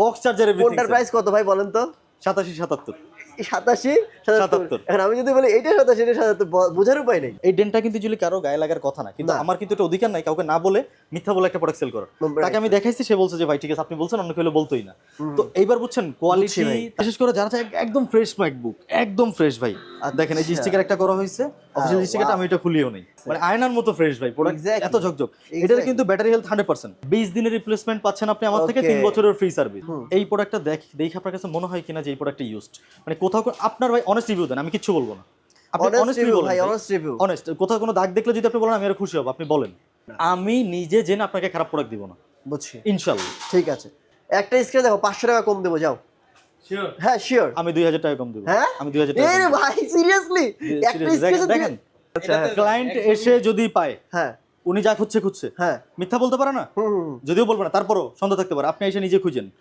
Box charger everything কোনটার price কত ভাই বলেন তো? 87 77 87 77 77। এখন আমি যদি বলি এইটা 87 এটা 77 বোঝার উপায় নেই। এই ডেন্টটা কিন্তু যদি কারো গায়ে লাগার কথা না, কিন্তু না। আমার কিন্তু এটা অধিকার নাই কাউকে না বলে মিথ্যা বলে একটা প্রোডাক্ট সেল করার। Right. তাকে আমি দেখাইছি, সে বলছে যে ভাই ঠিক আছে আপনি বলছেন, অন্য কেউ হলে বলতোই না। তো এইবার বুঝছেন কোয়ালিটি, ভাই। বিশেষ করে যারা চায় একদম ফ্রেশ ম্যাকবুক, একদম ফ্রেশ ভাই। দেখেন এই যে আচ্ছা। স্টিকার একটা করা হয়েছে, অফিশিয়াল স্টিকারটা আমি এটা খুলিও নেই, মানে আয়নার মতো ফ্রেশ ভাই প্রোডাক্ট, Exactly. এত ঝকঝক। এটার কিন্তু ব্যাটারি হেলথ 100%, 20 দিনের রিপ্লেসমেন্ট পাচ্ছেন আপনি আমার থেকে, 3 Okay. বছরের ফ্রি সার্ভিস। এই প্রোডাক্টটা দেখে আপনার কাছে মনে হয় কিনা যে এই প্রোডাক্টটা ইউজড, মানে কোথাও আপনার ভাই অনেস্ট রিভিউ দেন, আমি কিচ্ছু বলবো না। আপনি Honest অনেস্টলি review বলেন ভাই, ভাই, honest review। অনেস্ট। কোথাও কোনো দাগ দেখলে যদি আপনি বলেন আমি আরো খুশি হব, আপনি বলেন। আমি নিজে জেনে আপনাকে খারাপ প্রোডাক্ট দিব না, বুঝছি। ইনশাআল্লাহ। ঠিক আছে, একটা স্ক্রিনে দেখো 500 টাকা কম দেবো, যাও। শিওর হ্যাঁ শিওর। আমি 2000 টাকা কম দেব। হ্যাঁ আমি 2000 টাকা এ কম দেব। ভাই সিরিয়াসলি একটা স্ক্রিনে দেখেন আচ্ছা ক্লায়েন্ট এসে যদি পায়, হ্যাঁ উনি যা খুঁজছে হ্যাঁ মিথ্যা বলতে পারে না, হুম যদিও বলবে না, তারপরও সন্দেহ থাকতে পারে, আপনি এসে নিজে খুঁজেন।